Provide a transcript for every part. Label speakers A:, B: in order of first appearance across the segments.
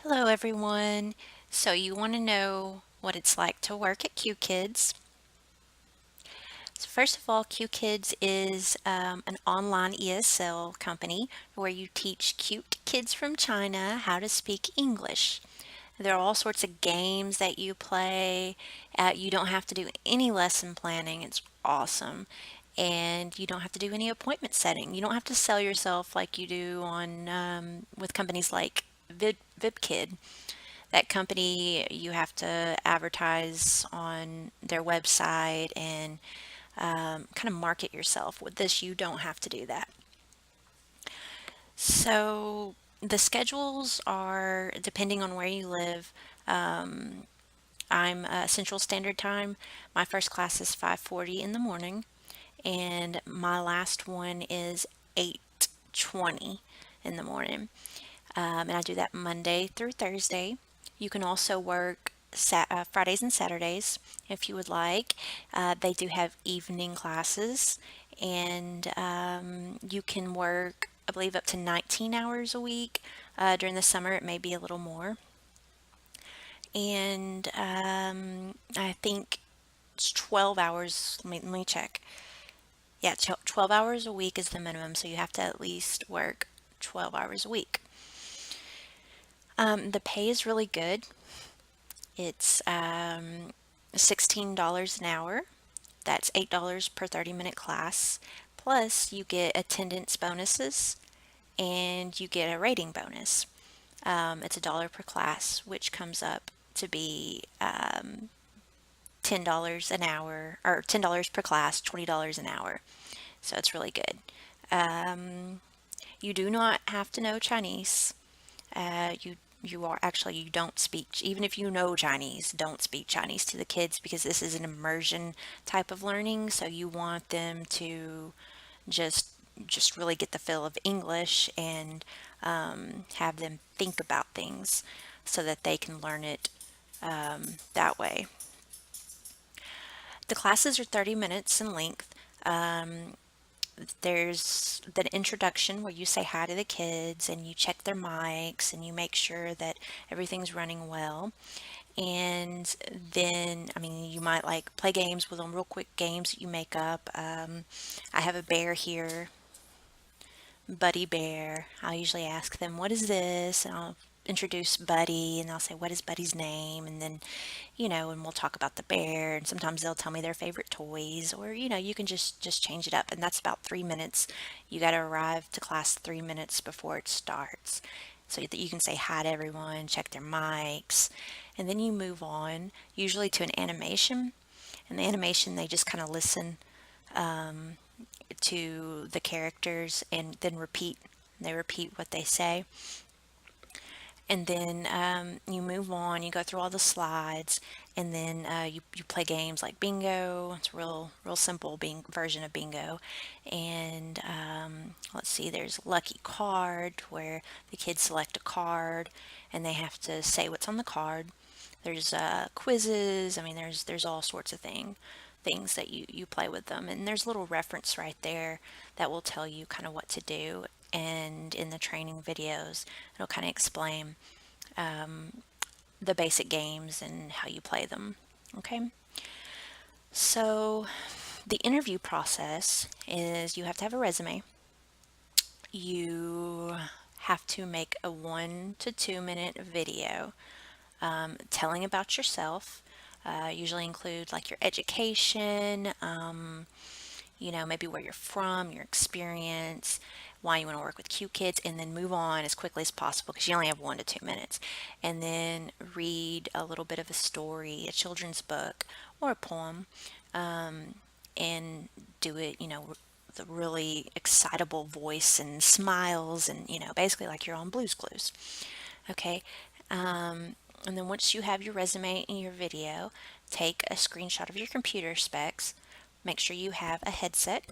A: Hello, everyone. So, you want to know what it's like to work at Qids. So, first of all, Qids is an online ESL company where you teach cute kids from China how to speak English. There are all sorts of games that you play. You don't have to do any lesson planning. It's awesome. And you don't have to do any appointment setting. You don't have to sell yourself like you do on with companies like VidKid. That company, you have to advertise on their website and kind of market yourself. With this, you don't have to do that. So the schedules are depending on where you live. I'm Central Standard Time. My first class is 5:40 in the morning, and my last one is 8:20 in the morning. And I do that Monday through Thursday. You can also work Fridays and Saturdays if you would like. They do have evening classes, and you can work, I believe, up to 19 hours a week. During the summer, it may be a little more. And I think it's 12 hours. Let me check. Yeah, 12 hours a week is the minimum, so you have to at least work 12 hours a week. The pay is really good. It's $16 an hour. That's $8 per 30-minute class. Plus, you get attendance bonuses and you get a rating bonus. It's $1 per class, which comes up to be $10 an hour, or $10 per class, $20 an hour. So it's really good. You do not have to know Chinese. You are actually, you don't speak, even if you know Chinese, don't speak Chinese to the kids because this is an immersion type of learning. So you want them to just just really get the feel of English and have them think about things so that they can learn it that way. The classes are 30 minutes in length. There's the introduction where you say hi to the kids and you check their mics and you make sure that everything's running well. And then, I mean, you might like play games with them, real quick games that you make up. I have a bear here, Buddy Bear. I'll usually ask them, "What is this?" And I'll introduce Buddy and I'll say, "What is Buddy's name?" And then, and we'll talk about the bear. And sometimes they'll tell me their favorite toys, or you can just change it up. And that's about 3 minutes. You got to arrive to class 3 minutes before it starts, so that you can say hi to everyone, check their mics, and then you move on, usually to an animation. And the animation, they just kind of listen to the characters and then repeat. They repeat what they say. And then you move on, you go through all the slides, and then you play games like bingo. It's a real simple version of bingo. And let's see, there's lucky card where the kids select a card and they have to say what's on the card. There's quizzes. I mean, there's all sorts of things that you play with them, and there's a little reference right there that will tell you kind of what to do. And in the training videos, it'll kind of explain the basic games and how you play them. Okay, so the interview process is you have to have a resume. You have to make a 1 to 2 minute video telling about yourself. Usually include like your education, maybe where you're from, your experience, why you want to work with Qids, and then move on as quickly as possible because you only have 1 to 2 minutes. And then read a little bit of a story, a children's book, or a poem, and do it, with a really excitable voice and smiles, and, basically like you're on Blue's Clues. Okay. And then once you have your resume and your video, take a screenshot of your computer specs. Make sure you have a headset,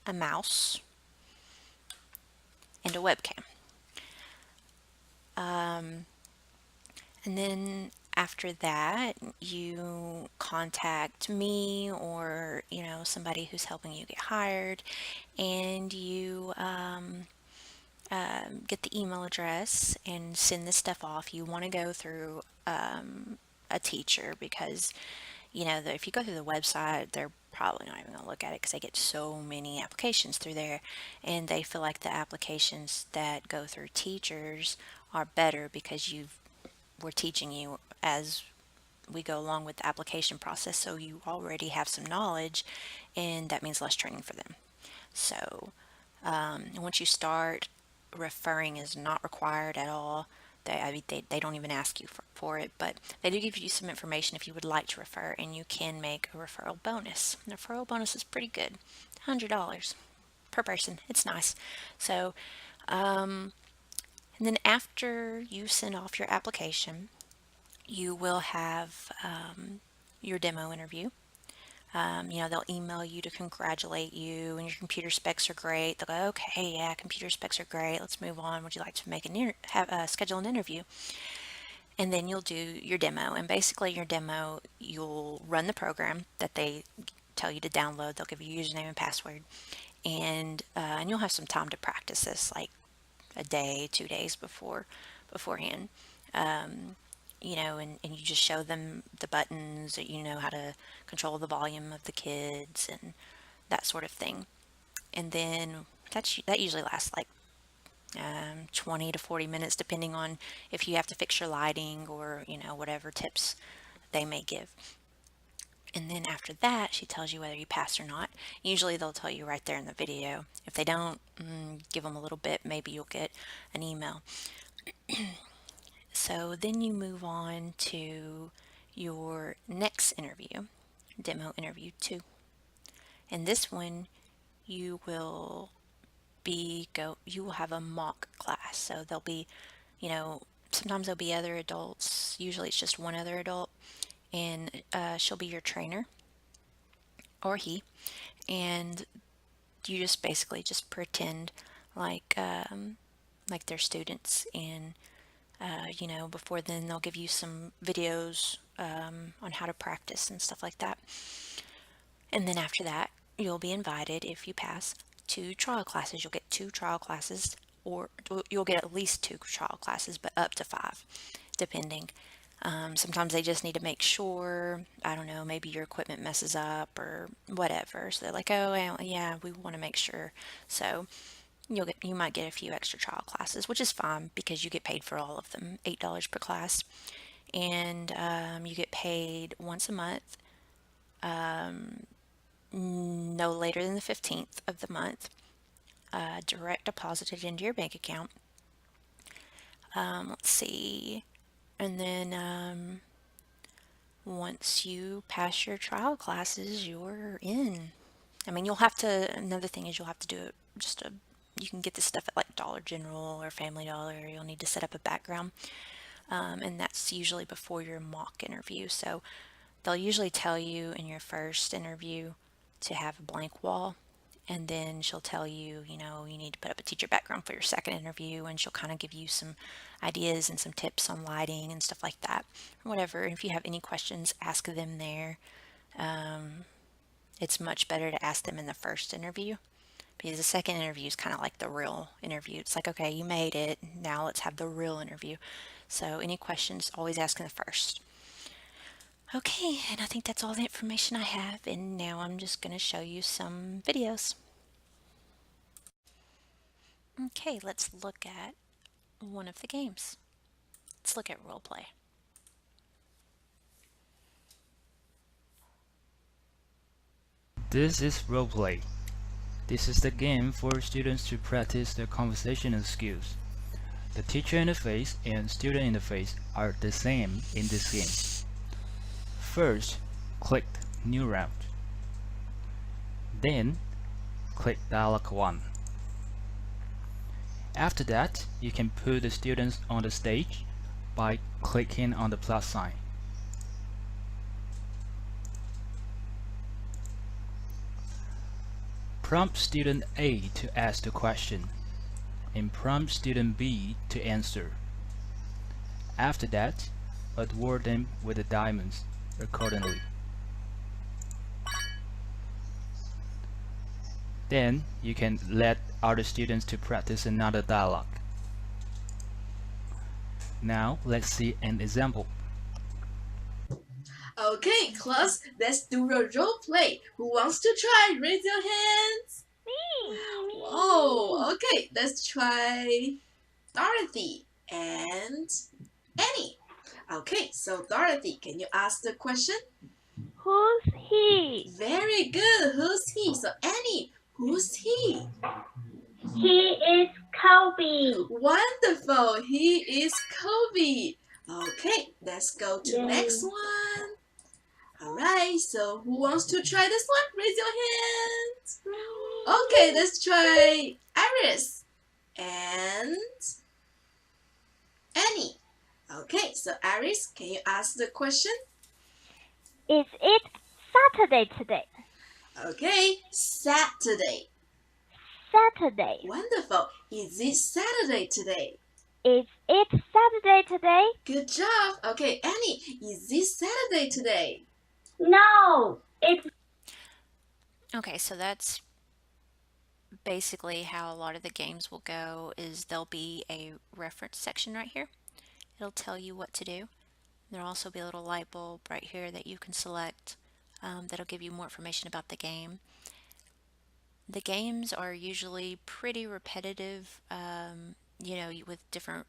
A: a mouse, and a webcam. And then after that, you contact me or, somebody who's helping you get hired, and you get the email address and send this stuff off. You want to go through a teacher because if you go through the website, they're probably not even going to look at it because they get so many applications through there, and they feel like the applications that go through teachers are better because we're teaching you as we go along with the application process, so you already have some knowledge, and that means less training for them. So once you start, referring is not required at all. They don't even ask you for it, but they do give you some information if you would like to refer, and you can make a referral bonus. The referral bonus is pretty good, $100 per person. It's nice. So, and then after you send off your application, you will have your demo interview. They'll email you to congratulate you, and your computer specs are great. They'll go, okay, yeah, computer specs are great. Let's move on. Would you like to schedule an interview? And then you'll do your demo. And basically, your demo, you'll run the program that they tell you to download. They'll give you a username and password, and you'll have some time to practice this, like a day, 2 days beforehand. And you just show them the buttons, that how to control the volume of the kids and that sort of thing. And then that usually lasts like 20 to 40 minutes, depending on if you have to fix your lighting or, whatever tips they may give. And then after that, she tells you whether you pass or not. Usually they'll tell you right there in the video. If they don't, give them a little bit, maybe you'll get an email. So then you move on to your next interview, demo interview 2. And this one you will have a mock class. So there'll be, sometimes there'll be other adults. Usually it's just one other adult, and she'll be your trainer, or he, and you just basically just pretend like they're students, and before then they'll give you some videos on how to practice and stuff like that. And then after that, you'll be invited, if you pass, to trial classes. You'll get 2 trial classes, or you'll get at least 2 trial classes, but up to 5, depending. Sometimes they just need to make sure, I don't know, maybe your equipment messes up or whatever. So they're like, oh, well, yeah, we want to make sure. So you might get a few extra trial classes, which is fine because you get paid for all of them, $8 per class. And you get paid once a month, no later than the 15th of the month, direct deposited into your bank account. Let's see. And then once you pass your trial classes, you're in. I mean, another thing is you'll have to do it you can get this stuff at like Dollar General or Family Dollar. You'll need to set up a background, and that's usually before your mock interview. So they'll usually tell you in your first interview to have a blank wall, and then she'll tell you, you need to put up a teacher background for your second interview, and she'll kind of give you some ideas and some tips on lighting and stuff like that, whatever. And if you have any questions, ask them there. It's much better to ask them in the first interview, because the second interview is kind of like the real interview. It's like, okay, you made it, now let's have the real interview. So any questions, always ask in the first. Okay, and I think that's all the information I have, and now I'm just going to show you some videos. Okay, let's look at one of the games. Let's look at role play.
B: This is roleplay. This is the game for students to practice their conversational skills. The teacher interface and student interface are the same in this game. First, click New Round. Then, click Dialog 1. After that, you can put the students on the stage by clicking on the plus sign. Prompt student A to ask the question, and prompt student B to answer. After that, award them with the diamonds accordingly. Then you can let other students to practice another dialogue. Now let's see an example.
C: Okay, class, let's do a role play. Who wants to try? Raise your hands. Whoa, okay, let's try Dorothy and Annie. Okay, so Dorothy, can you ask the question?
D: Who's he?
C: Very good. Who's he? So Annie, who's he?
D: He is Kobe.
C: Wonderful. He is Kobe. Okay, let's go to
D: Yay.
C: next one. All right, so who wants to try this one? Raise your hands. Okay, let's try Iris and Annie. Okay, so Iris, can you ask the question?
D: Is it Saturday today?
C: Okay, Saturday.
D: Saturday.
C: Wonderful. Is it Saturday today?
D: Is it Saturday today?
C: Good job. Okay, Annie, is it Saturday today?
D: No, it's
A: Okay, so that's basically how a lot of the games will go is there'll be a reference section right here. It'll tell you what to do. There'll also be a little light bulb right here that you can select that'll give you more information about the game. The games are usually pretty repetitive, with different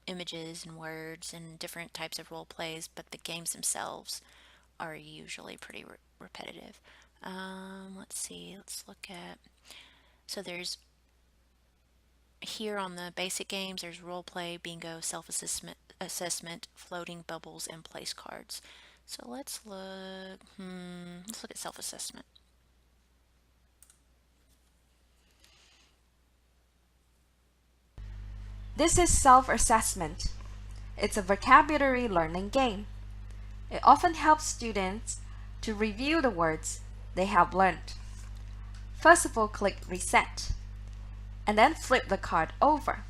A: images and words and different types of role plays, but the games themselves are usually pretty repetitive. Let's see, let's look at. So there's here on the basic games, there's role play, bingo, assessment, floating bubbles, and place cards. So let's look. Let's look at self-assessment.
E: This is self-assessment. It's a vocabulary learning game. It often helps students to review the words they have learned. First of all, click Reset, and then flip the card over.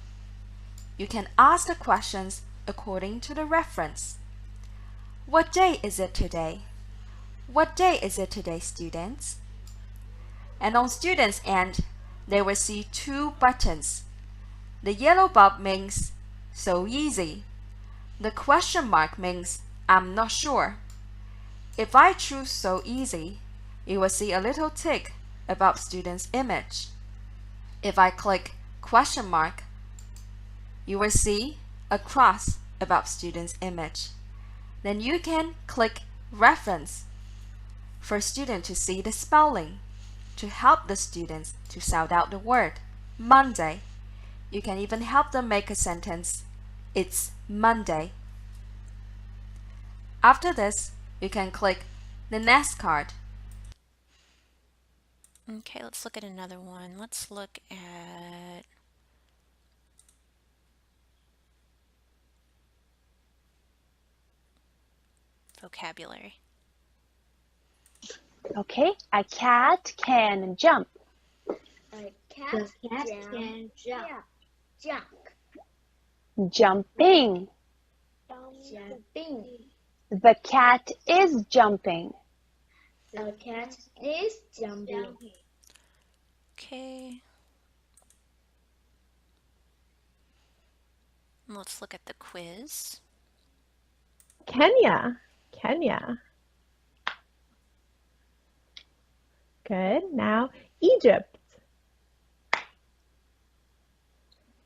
E: You can ask the questions according to the reference. What day is it today? What day is it today, students? And on students' end, they will see two buttons. The yellow bulb means so easy. The question mark means I'm not sure. If I choose so easy, you will see a little tick above student's image. If I click question mark, you will see a cross above student's image. Then you can click reference for student to see the spelling, to help the students to sound out the word Monday. You can even help them make a sentence, it's Monday. After this, you can click the next card.
A: Okay, let's look at another one. Let's look at vocabulary.
D: okay. A cat can jump.
F: A cat can jump.
D: Jumping.
F: Jumping.
D: The cat is jumping.
F: The cat is jumping.
A: Okay. Let's look at the quiz.
G: Kenya. Good. Now, Egypt.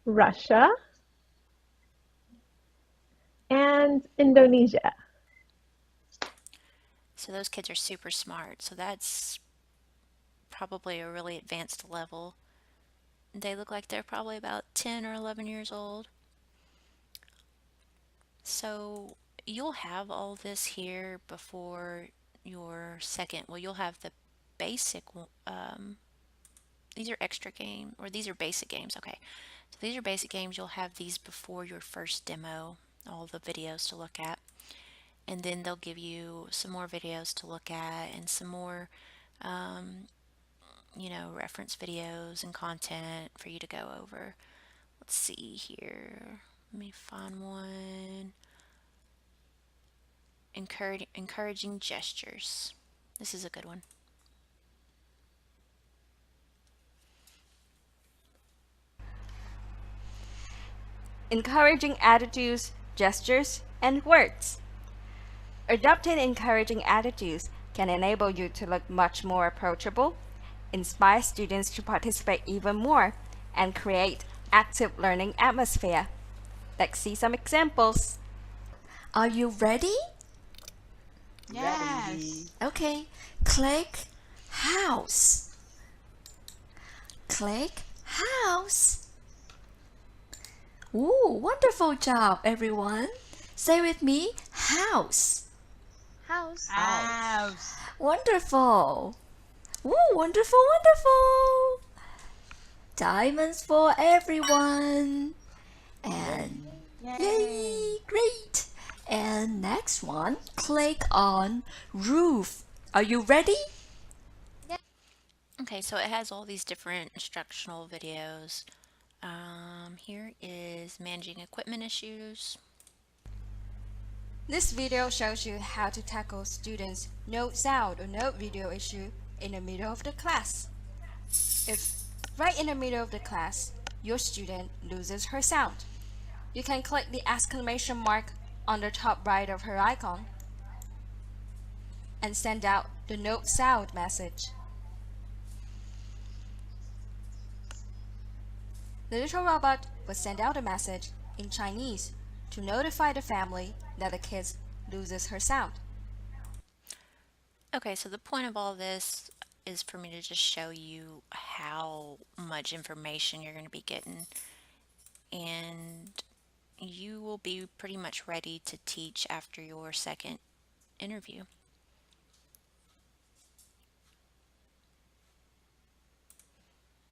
G: Russia. And Indonesia.
A: So those kids are super smart. So that's probably a really advanced level. They look like they're probably about 10 or 11 years old. So you'll have all this here before your second. Well, you'll have the basic. These are extra game, or these are basic games. Okay, so these are basic games. You'll have these before your first demo. All the videos to look at, and then they'll give you some more videos to look at and some more, reference videos and content for you to go over. Let's see here. Let me find one. Encouraging gestures. This is a good one.
E: encouraging attitudes, gestures, and words. Adopting encouraging attitudes can enable you to look much more approachable, inspire students to participate even more, and create active learning atmosphere. Let's see some examples.
H: Are you ready?
I: Yes.
H: Okay. Click house. Click house. Ooh, wonderful job, everyone. Say with me, house.
F: House.
I: House.
H: Wonderful. Ooh, wonderful, wonderful. Diamonds for everyone. And yay, great. And next one, click on roof. Are you ready?
A: Okay, so it has all these different instructional videos. Here is managing equipment issues.
E: This video shows you how to tackle students' note sound or note video issue in the middle of the class. If right in the middle of the class, your student loses her sound, you can click the exclamation mark on the top right of her icon and send out the note sound message. The little robot will send out a message in Chinese to notify the family that the kid loses her sound.
A: Okay, so the point of all this is for me to just show you how much information you're going to be getting, and you will be pretty much ready to teach after your second interview.